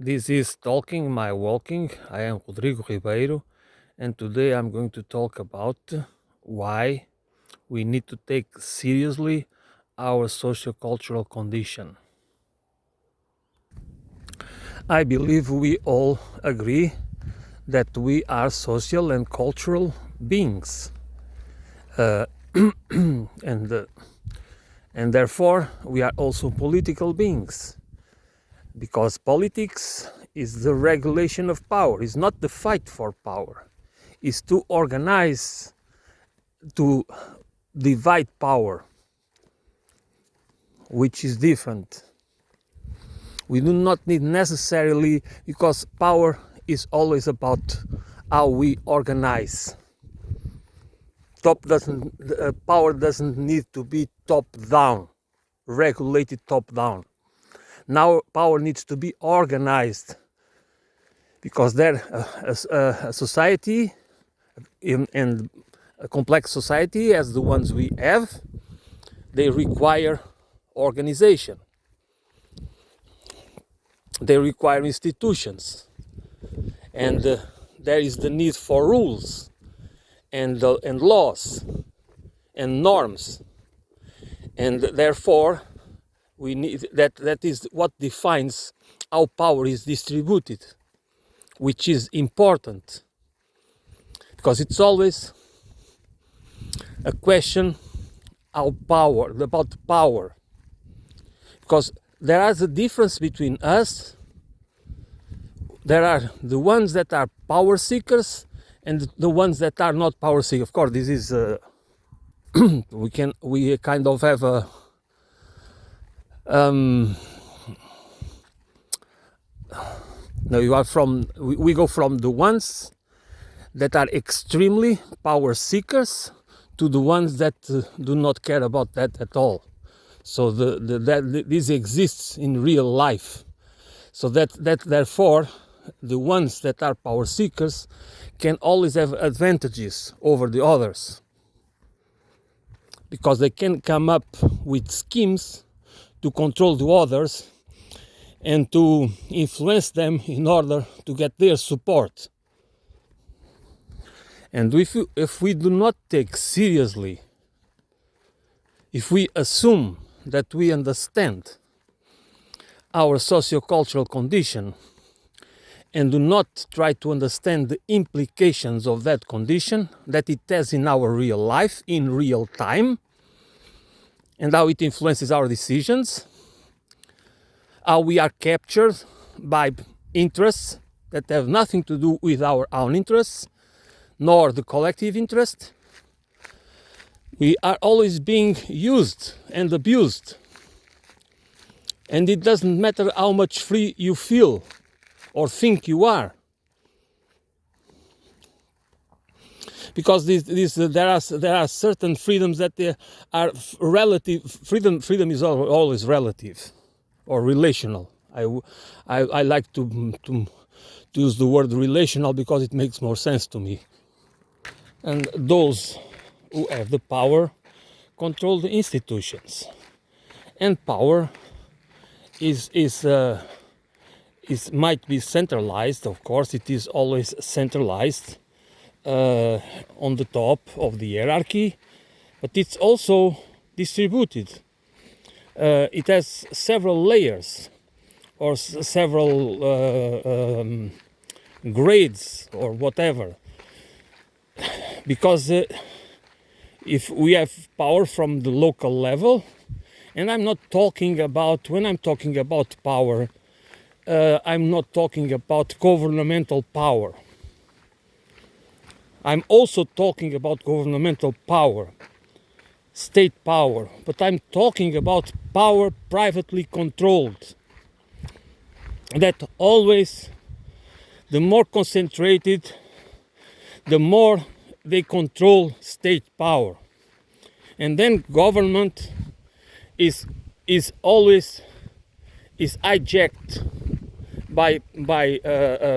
This is Talking My Walking. I am Rodrigo Ribeiro, and today I'm going to talk about why we need to take seriously our sociocultural condition. I believe we all agree that we are social and cultural beings, uh, and, uh, and therefore we are also political beings. Because politics is the regulation of power, is not the fight for power, is to organize, to divide power, which is different. We do not need necessarily, because power is always about how we organize. Power doesn't need to be top down, regulated top down. Now power needs to be organized, because a society and a complex society as the ones we have, they require organization. They require institutions, and there is the need for rules and laws and norms, and therefore we need that is what defines how power is distributed, which is important, because it's always a question about power, because there is a difference between us. There are the ones that are power seekers and the ones that are not power seekers. Of course, this is we kind of have a no, we go from the ones that are extremely power seekers to the ones that do not care about that at all. So this exists in real life. So that therefore the ones that are power seekers can always have advantages over the others, because they can come up with schemes to control the others and to influence them in order to get their support. And if we do not take seriously, if we assume that we understand our sociocultural condition and do not try to understand the implications of that condition that it has in our real life, in real time, and how it influences our decisions, how we are captured by interests that have nothing to do with our own interests, nor the collective interest, we are always being used and abused. And it doesn't matter how much free you feel or think you are, because there are certain freedoms that are relative. Freedom is always relative or relational. I like to use the word relational because it makes more sense to me. And those who have the power control the institutions, and power might be centralized. Of course, it is always centralized on the top of the hierarchy, but it's also distributed. It has several layers or several grades or whatever, because if we have power from the local level, and I'm not talking about, when I'm talking about power, I'm not talking about governmental power. I'm also talking about governmental power, state power, but I'm talking about power privately controlled. That always, the more concentrated, the more they control state power. And then government is always hijacked by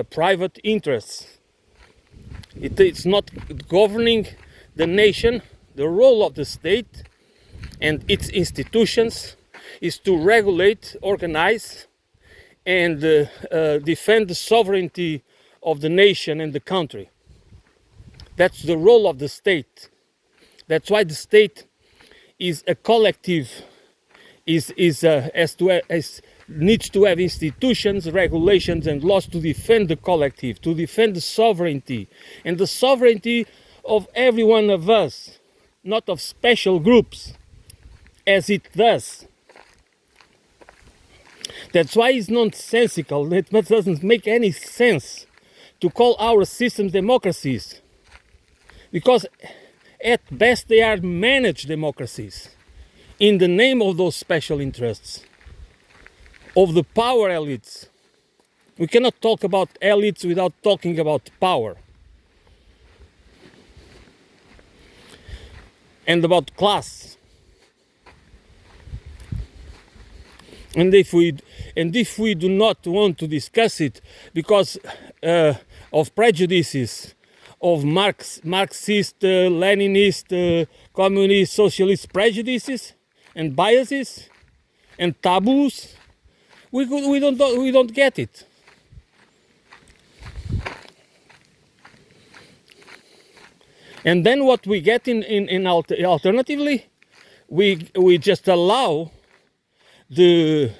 private interests. It's not governing the nation. The role of the state and its institutions is to regulate, organize, and defend the sovereignty of the nation and the country. That's the role of the state. That's why the state is a collective, needs to have institutions, regulations, and laws to defend the collective, to defend the sovereignty, and the sovereignty of every one of us, not of special groups, as it does. That's why it's nonsensical. It doesn't make any sense to call our systems democracies, because at best they are managed democracies in the name of those special interests, of the power elites. We cannot talk about elites without talking about power and about class. And if we do not want to discuss it because of prejudices, of Marxist, Leninist, communist, socialist prejudices and biases and taboos, we don't get it. And then what we get alternatively, we just allow the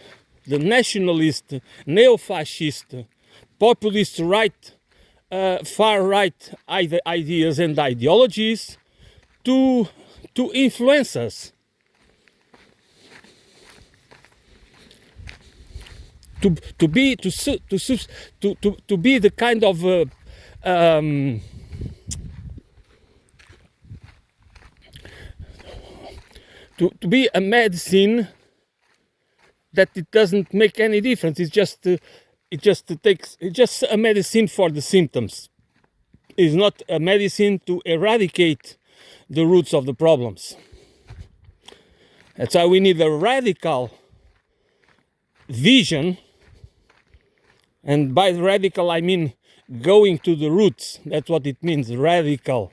nationalist, neo-fascist, populist right, far-right ideas and ideologies to influence us, to be the kind of to be a medicine that it doesn't make any difference. It's just a medicine for the symptoms. It's not a medicine to eradicate the roots of the problems. That's why we need a radical vision, and by radical I mean going to the roots. That's what it means, radical.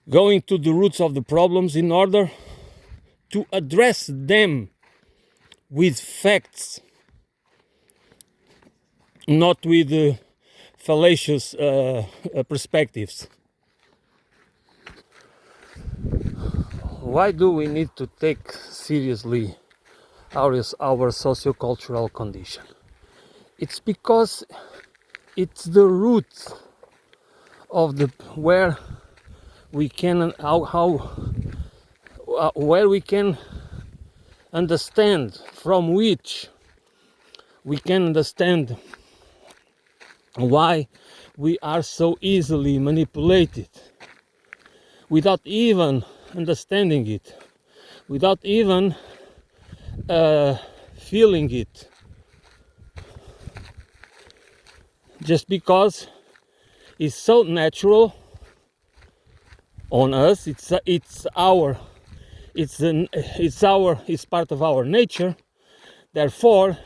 Going to the roots of the problems in order to address them with facts, not with fallacious perspectives. Why do we need to take seriously our sociocultural condition? It's because it's the root of where we can where we can understand, from which we can understand why we are so easily manipulated without even understanding it, without even feeling it, just because it's so natural on us. It's part of our nature. Therefore,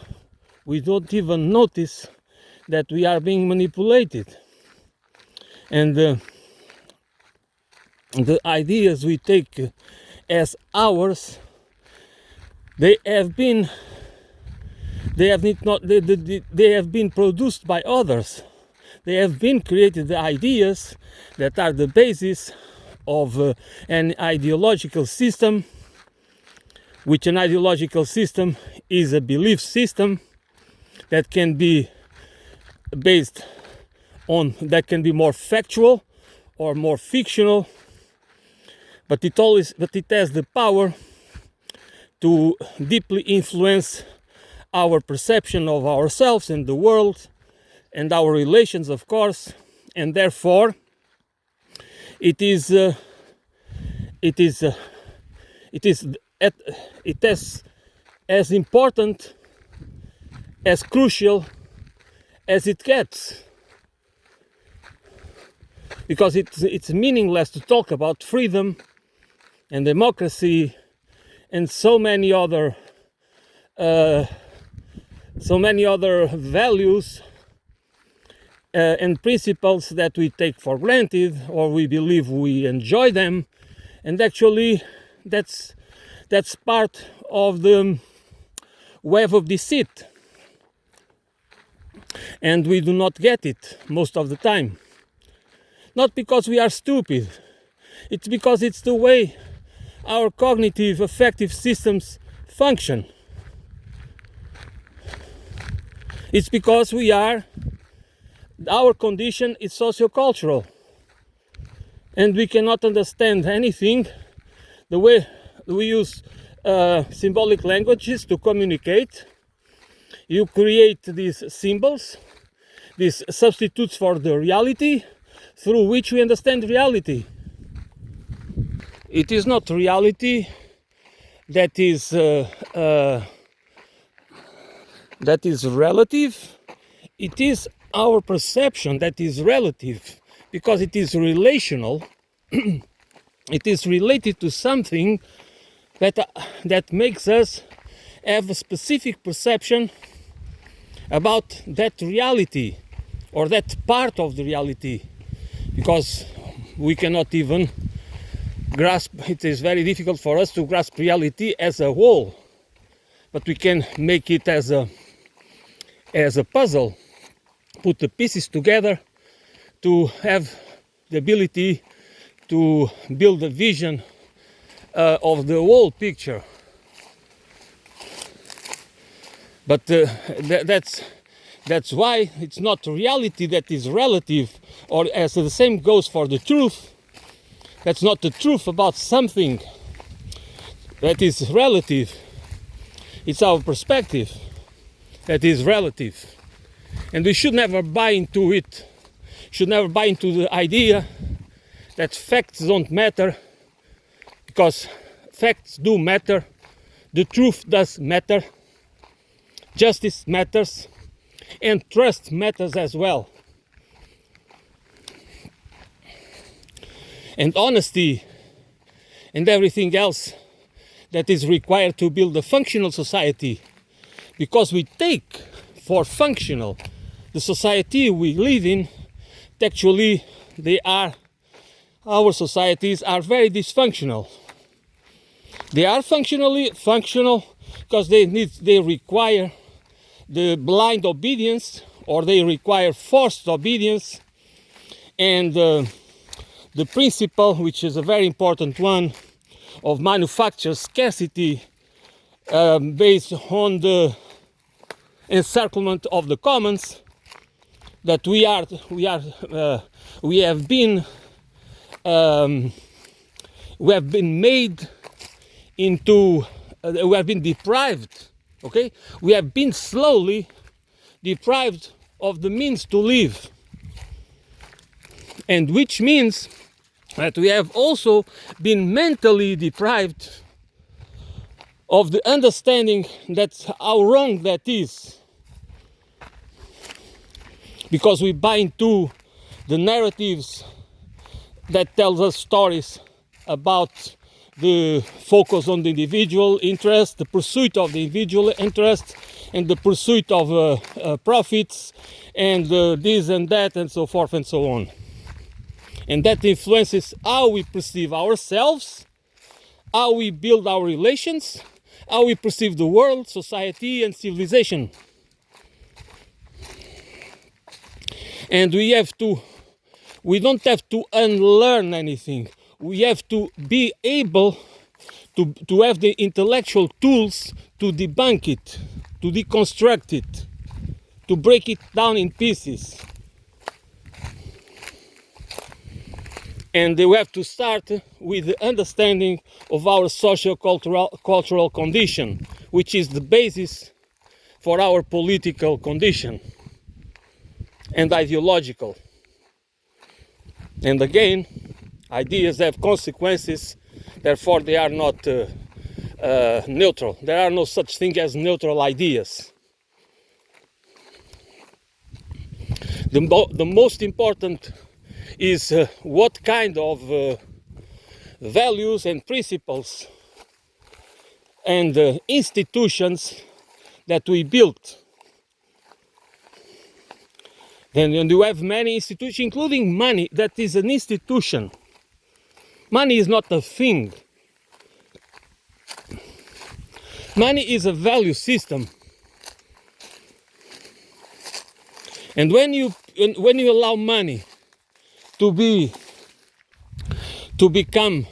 we don't even notice that we are being manipulated, and the ideas we take as ours, they have been produced by others. They have been created, the ideas that are the basis of an ideological system, which an ideological system is a belief system that can be based on, that can be more factual or more fictional, but it has the power to deeply influence our perception of ourselves and the world and our relations, of course, and therefore it is as important, as crucial as it gets, because it's meaningless to talk about freedom and democracy and so many other values and principles that we take for granted, or we believe we enjoy them, and actually that's part of the web of deceit and we do not get it most of the time. Not because we are stupid, it's because it's the way our cognitive affective systems function. It's because our condition is sociocultural, and we cannot understand anything the way we use symbolic languages to communicate. You create these symbols, these substitutes for the reality through which we understand reality. It is not reality that is relative. It is our perception that is relative, because it is relational. It is related to something that makes us have a specific perception about that reality, or that part of the reality, because we cannot even grasp, it is very difficult for us to grasp reality as a whole, but we can make it as a puzzle, put the pieces together to have the ability to build a vision of the whole picture. But that's why it's not reality that is relative, or as the same goes for the truth. That's not the truth about something that is relative. It's our perspective that is relative. And we should never buy into it. Should never buy into the idea that facts don't matter, because facts do matter. The truth does matter. Justice matters, and trust matters as well. And honesty and everything else that is required to build a functional society, because we take for functional the society we live in. Actually, our societies are very dysfunctional. They are functional because they require the blind obedience, or they require forced obedience, and the principle, which is a very important one, of manufactured scarcity, based on the encirclement of the commons, that we have been made into, we have been deprived. Okay, we have been slowly deprived of the means to live, and which means that we have also been mentally deprived of the understanding that how wrong that is, because we buy into the narratives that tells us stories about the focus on the individual interest, the pursuit of the individual interest, and the pursuit of profits, and this and that, and so forth and so on. And that influences how we perceive ourselves, how we build our relations, how we perceive the world, society, and civilization. And we don't have to unlearn anything. We have to be able to have the intellectual tools to debunk it, to deconstruct it, to break it down in pieces. And we have to start with the understanding of our socio-cultural condition, which is the basis for our political condition and ideological. And again, ideas have consequences, therefore they are not neutral. There are no such thing as neutral ideas. The most important is what kind of values and principles and institutions that we built. And you have many institutions, including money, that is an institution. Money is not a thing. Money is a value system. And when you allow money to become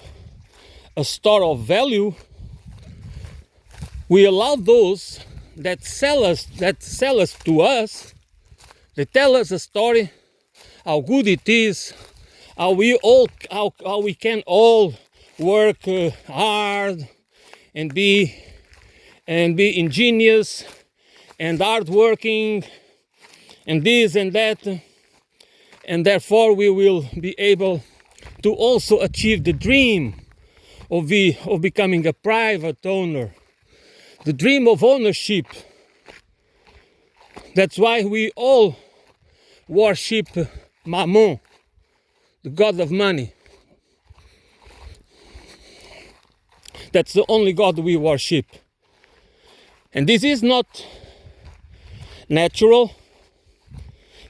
a store of value, we allow those that sell us to us. They tell us a story, how good it is, how we can all work hard and be ingenious and hardworking and this and that, and therefore we will be able to also achieve the dream of becoming a private owner, the dream of ownership. That's why we all worship Mammon, the god of money. That's the only god we worship. And this is not natural.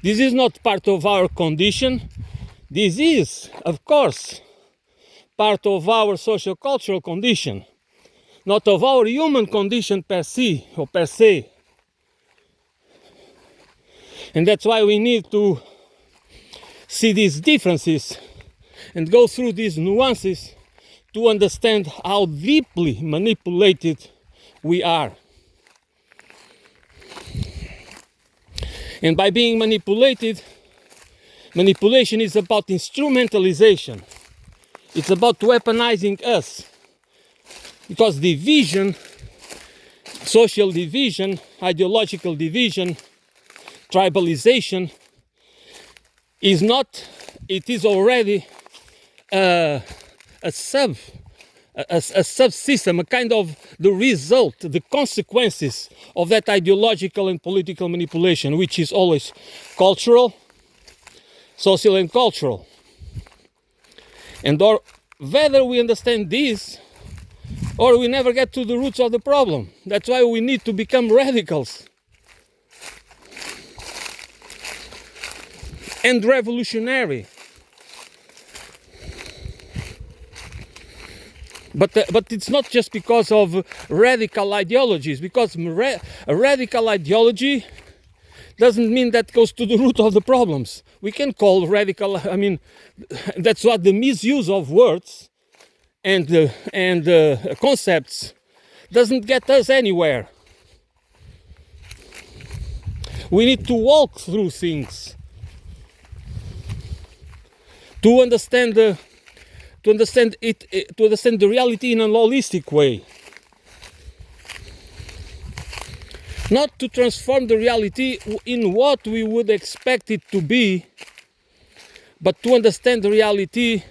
This is not part of our condition. This is, of course, part of our sociocultural condition, not of our human condition per se or per se. And that's why we need to see these differences and go through these nuances to understand how deeply manipulated we are. And by being manipulated, manipulation is about instrumentalization. It's about weaponizing us. Because division, social division, ideological division, tribalization is not, it is already a subsystem, a kind of the result, the consequences of that ideological and political manipulation, which is always cultural, social and cultural. And or whether we understand this, or we never get to the roots of the problem. That's why we need to become radicals and revolutionary. But it's not just because of radical ideologies, because a radical ideology doesn't mean that goes to the root of the problems. We can call radical, I mean, that's what the misuse of words and concepts doesn't get us anywhere. We need to walk through things to understand the reality in a holistic way. Not to transform the reality in what we would expect it to be, but to understand the reality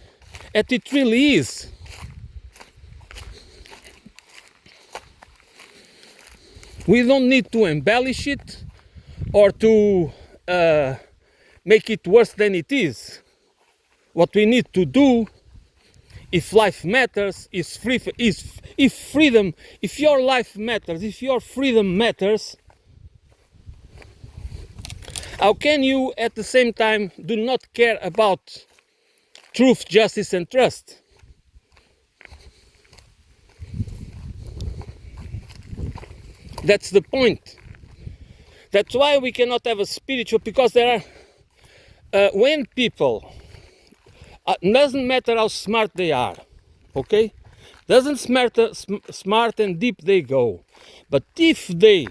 as it really is. We don't need to embellish it or to make it worse than it is. What we need to do, if life matters, if freedom, if your life matters, if your freedom matters, how can you at the same time do not care about truth, justice and trust? That's the point. That's why we cannot have a spiritual, because there are, when people, doesn't matter how smart they are, okay? Doesn't matter smart and deep they go. But if they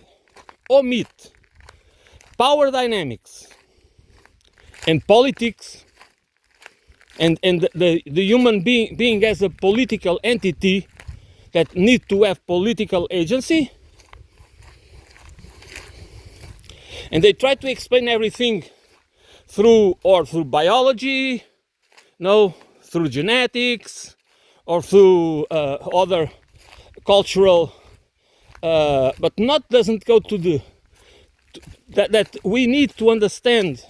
omit power dynamics and politics and the human being as a political entity that need to have political agency, and they try to explain everything through biology, through genetics, or through other cultural, but doesn't go to that we need to understand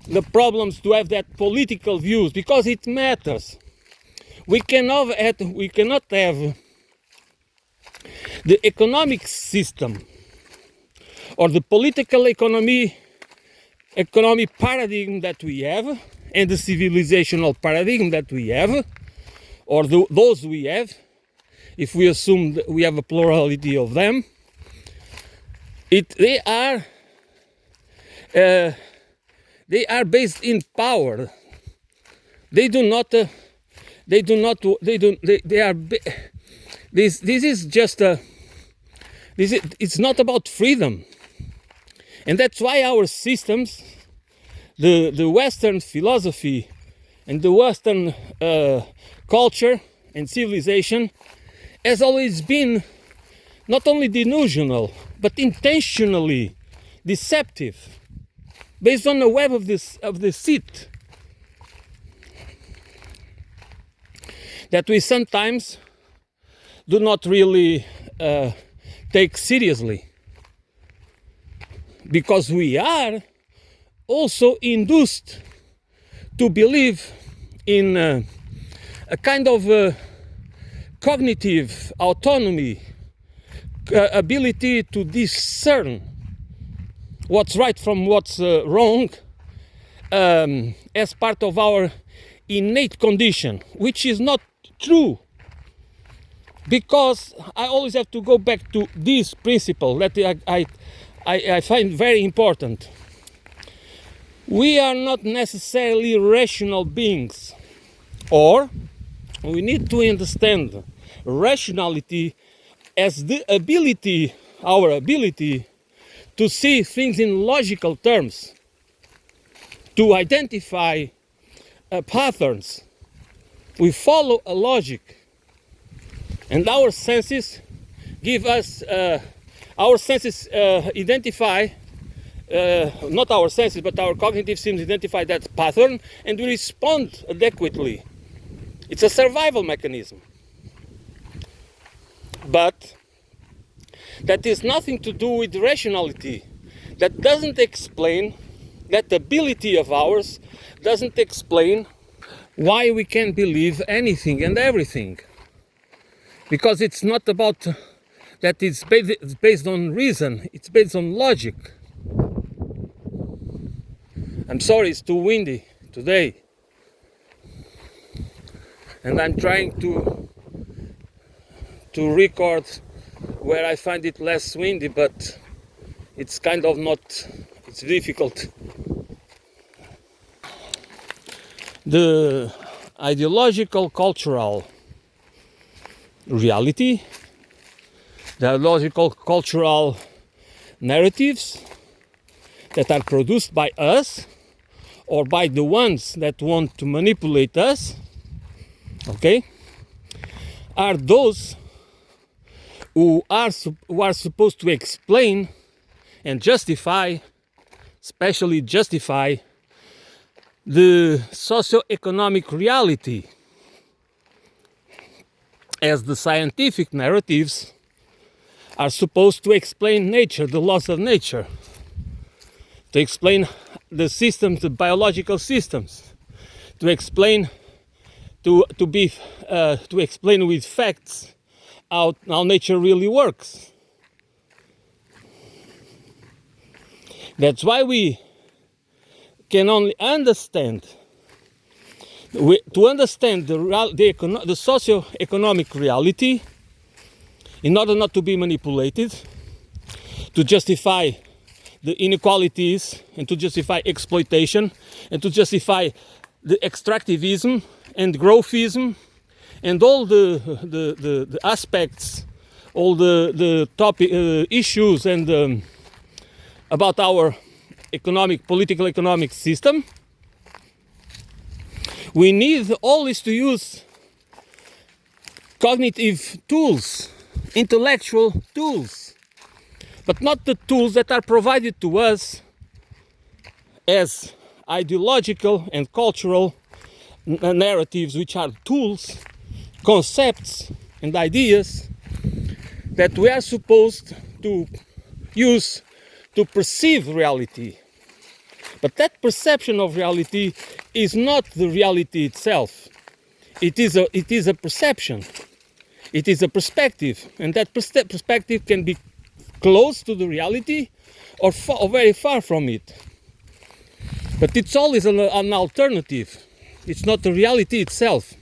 the problems to have that political views, because it matters. We cannot have the economic system or the political economy paradigm that we have, and the civilizational paradigm that we have, or those we have, if we assume that we have a plurality of them, they are they are based in power. They do not. They do not. They do. They are. This is just a. It's not about freedom, and that's why our systems, the Western philosophy, and the Western culture and civilization, has always been not only delusional but intentionally deceptive, based on the web of deceit that we sometimes do not really take seriously, because we are also induced to believe in a kind of cognitive autonomy, ability to discern what's right from what's wrong, as part of our innate condition, which is not true. Because I always have to go back to this principle that I find very important. We are not necessarily rational beings, or we need to understand rationality as the ability, our ability to see things in logical terms, to identify patterns. We follow a logic. And our senses give us, our senses identify, not our senses, but our cognitive systems identify that pattern, and we respond adequately. It's a survival mechanism. But that is nothing to do with rationality. That doesn't explain, that ability of ours doesn't explain why we can believe anything and everything. Because it's not about that it's based on reason, it's based on logic. I'm sorry, it's too windy today. And I'm trying to record where I find it less windy, but it's kind of not, it's difficult. The ideological cultural reality, the ideological cultural narratives that are produced by us or by the ones that want to manipulate us, okay, are those who are supposed to explain and justify, especially justify, the socioeconomic reality, as the scientific narratives are supposed to explain nature, the laws of nature, to explain the systems, the biological systems, to explain, to explain with facts how nature really works. That's why we can only understand, to understand the socio-economic reality, in order not to be manipulated, to justify the inequalities, and to justify exploitation, and to justify the extractivism and growthism, and all the aspects, all the topic issues, and about our political economic system. We need always to use cognitive tools, intellectual tools, but not the tools that are provided to us as ideological and cultural narratives, which are tools, concepts, and ideas that we are supposed to use to perceive reality. But that perception of reality is not the reality itself. It is a perception. It is a perspective, and that perspective can be close to the reality or very far from it. But it's always an alternative. It's not the reality itself.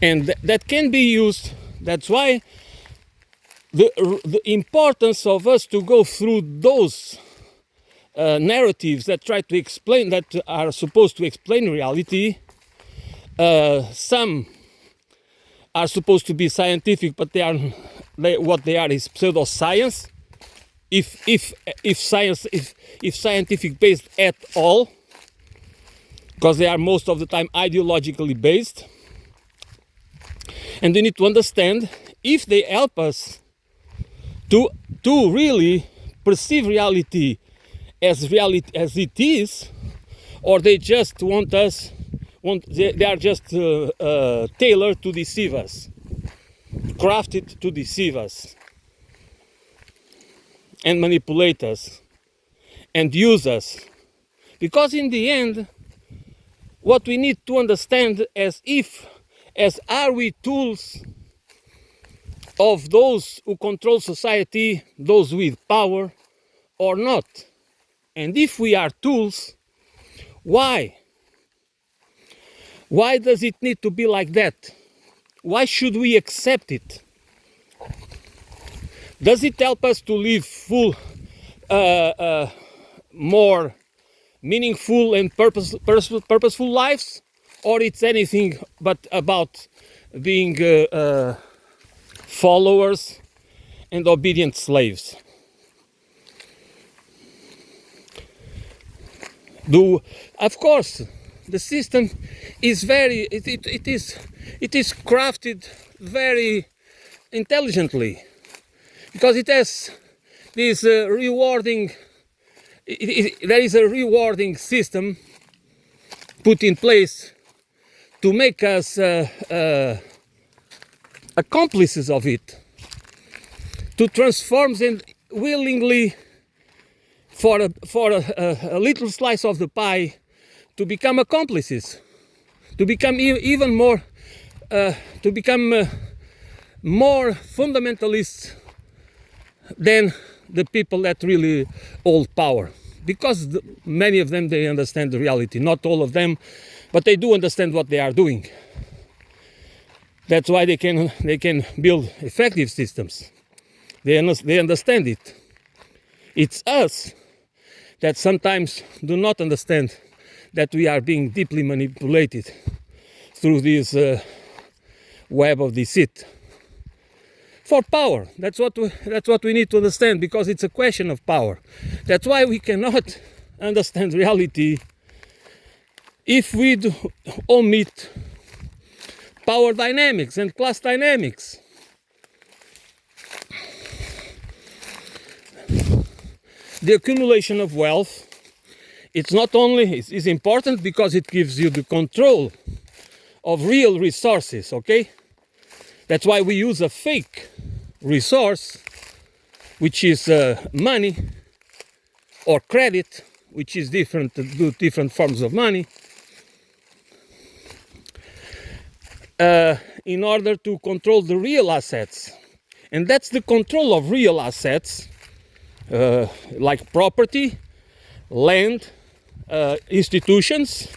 And that can be used. That's why the importance of us to go through those narratives that try to explain, that are supposed to explain reality. Some are supposed to be scientific, but what they are is pseudoscience. If scientific based at all, because they are most of the time ideologically based. And we need to understand if they help us to really perceive reality as it is, or they just they are just tailored to deceive us, crafted to deceive us and manipulate us and use us. Because in the end, what we need to understand as are we tools of those who control society, those with power, or not? And if we are tools, why? Why does it need to be like that? Why should we accept it? Does it help us to live more meaningful and purposeful lives? Or it's anything but about being followers and obedient slaves? Of course, the system is it is crafted very intelligently, because it has this rewarding. There is a rewarding system put in place to make us accomplices of it, to transform them willingly for a little slice of the pie, to become accomplices, to become even more, to become more fundamentalists than the people that really hold power. Because many of them, they understand the reality. Not all of them, but they do understand what they are doing. That's why they can build effective systems. They understand it. It's us that sometimes do not understand that we are being deeply manipulated through this web of deceit for power. That's what we need to understand, because it's a question of power. That's why we cannot understand reality if we omit power dynamics and class dynamics. The accumulation of wealth, it's not only is important because it gives you the control of real resources, okay? That's why we use a fake resource, which is money, or credit, which is different forms of money, in order to control the real assets. And that's the control of real assets, like property, land, institutions,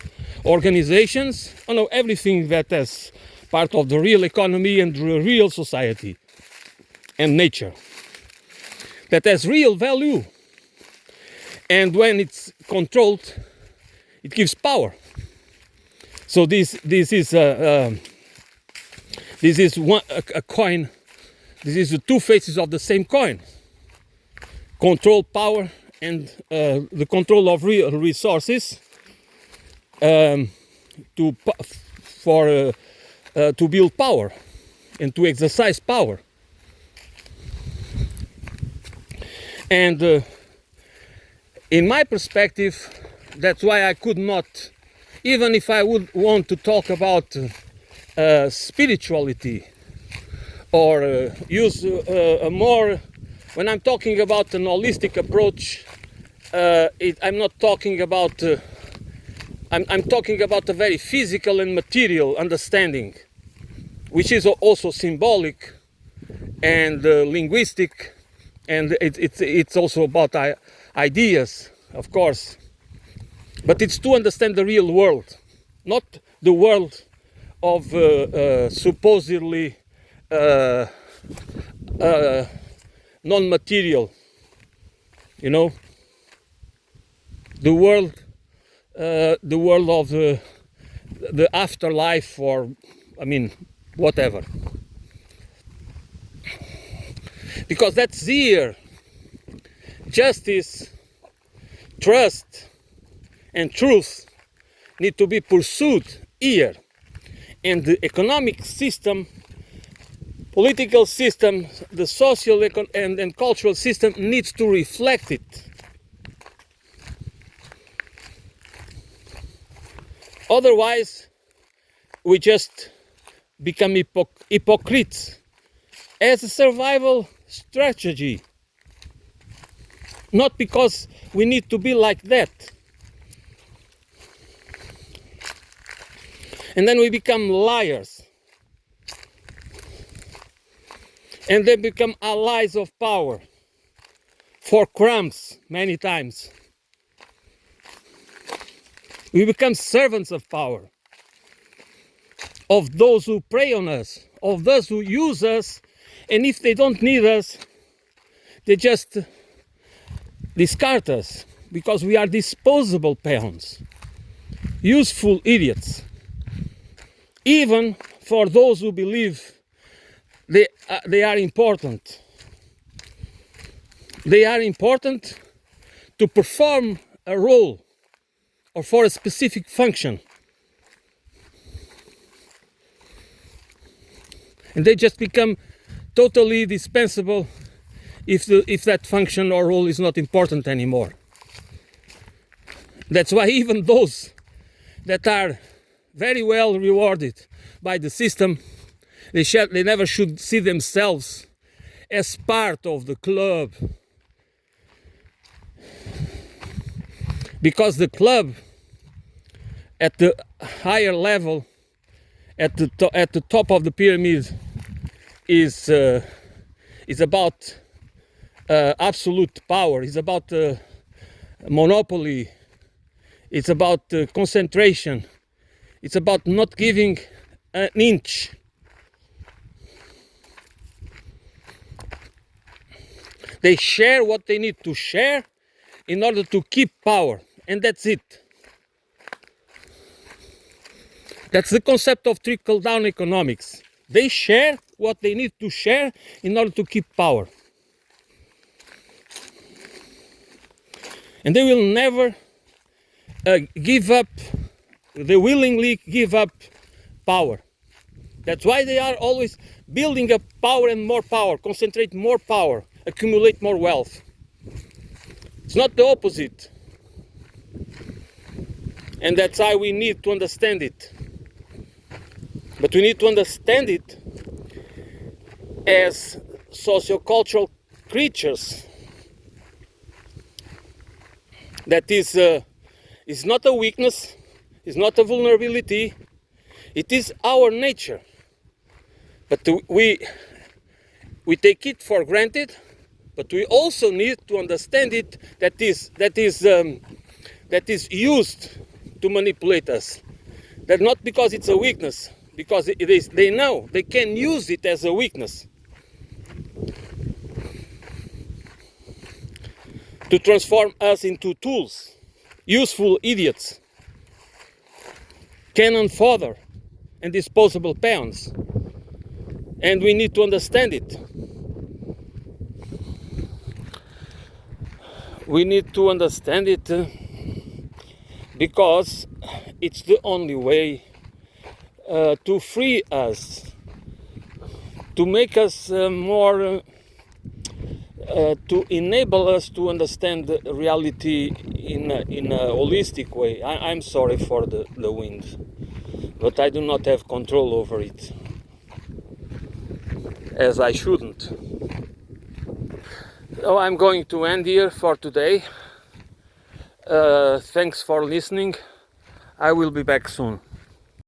organizations, everything that is part of the real economy and the real society and nature, that has real value. And when it's controlled, it gives power. So this is a coin. This is the two faces of the same coin: control, power, and the control of real resources to build power and to exercise power. And in my perspective, that's why I could not, even if I would want to talk about spirituality, or use a more, when I'm talking about an holistic approach, I'm not talking about, I'm talking about a very physical and material understanding, which is also symbolic and linguistic, and it's also about ideas, of course, but it's to understand the real world, not the world of supposedly non-material, the world, the world of the afterlife, or I mean, whatever. Because that's here. Justice, trust, and truth need to be pursued here. And the economic system, political system, the social and cultural system needs to reflect it. Otherwise, we just become hypocrites as a survival strategy. Not because we need to be like that. And then we become liars. And then become allies of power. For crumbs, many times. We become servants of power. Of those who prey on us. Of those who use us. And if they don't need us, they just discard us. Because we are disposable peons. Useful idiots. Even for those who believe they are important. They are important to perform a role or for a specific function. And they just become totally dispensable if that function or role is not important anymore. That's why even those that are very well rewarded by the system, they never should see themselves as part of the club. Because the club at the higher level, at the top of the pyramid, is about absolute power. It's about monopoly. It's about concentration. It's about not giving an inch. They share what they need to share in order to keep power. And that's it. That's the concept of trickle-down economics. They share what they need to share in order to keep power. And they will never give up, they willingly give up power. That's why they are always building up power and more power, concentrate more power, accumulate more wealth. It's not the opposite. And that's why we need to understand it. But we need to understand it as sociocultural creatures. That is not a weakness, is not a vulnerability, it is our nature. But we take it for granted, but we also need to understand it that is used to manipulate us. That not because it's a weakness, because they know they can use it as a weakness to transform us into tools, useful idiots, cannon fodder, and disposable peons. And we need to understand it. We need to understand it because it's the only way to free us, to make us more, to enable us to understand the reality in a holistic way. I'm sorry for the wind, but I do not have control over it, as I shouldn't. So I'm going to end here for today. Thanks for listening. I will be back soon.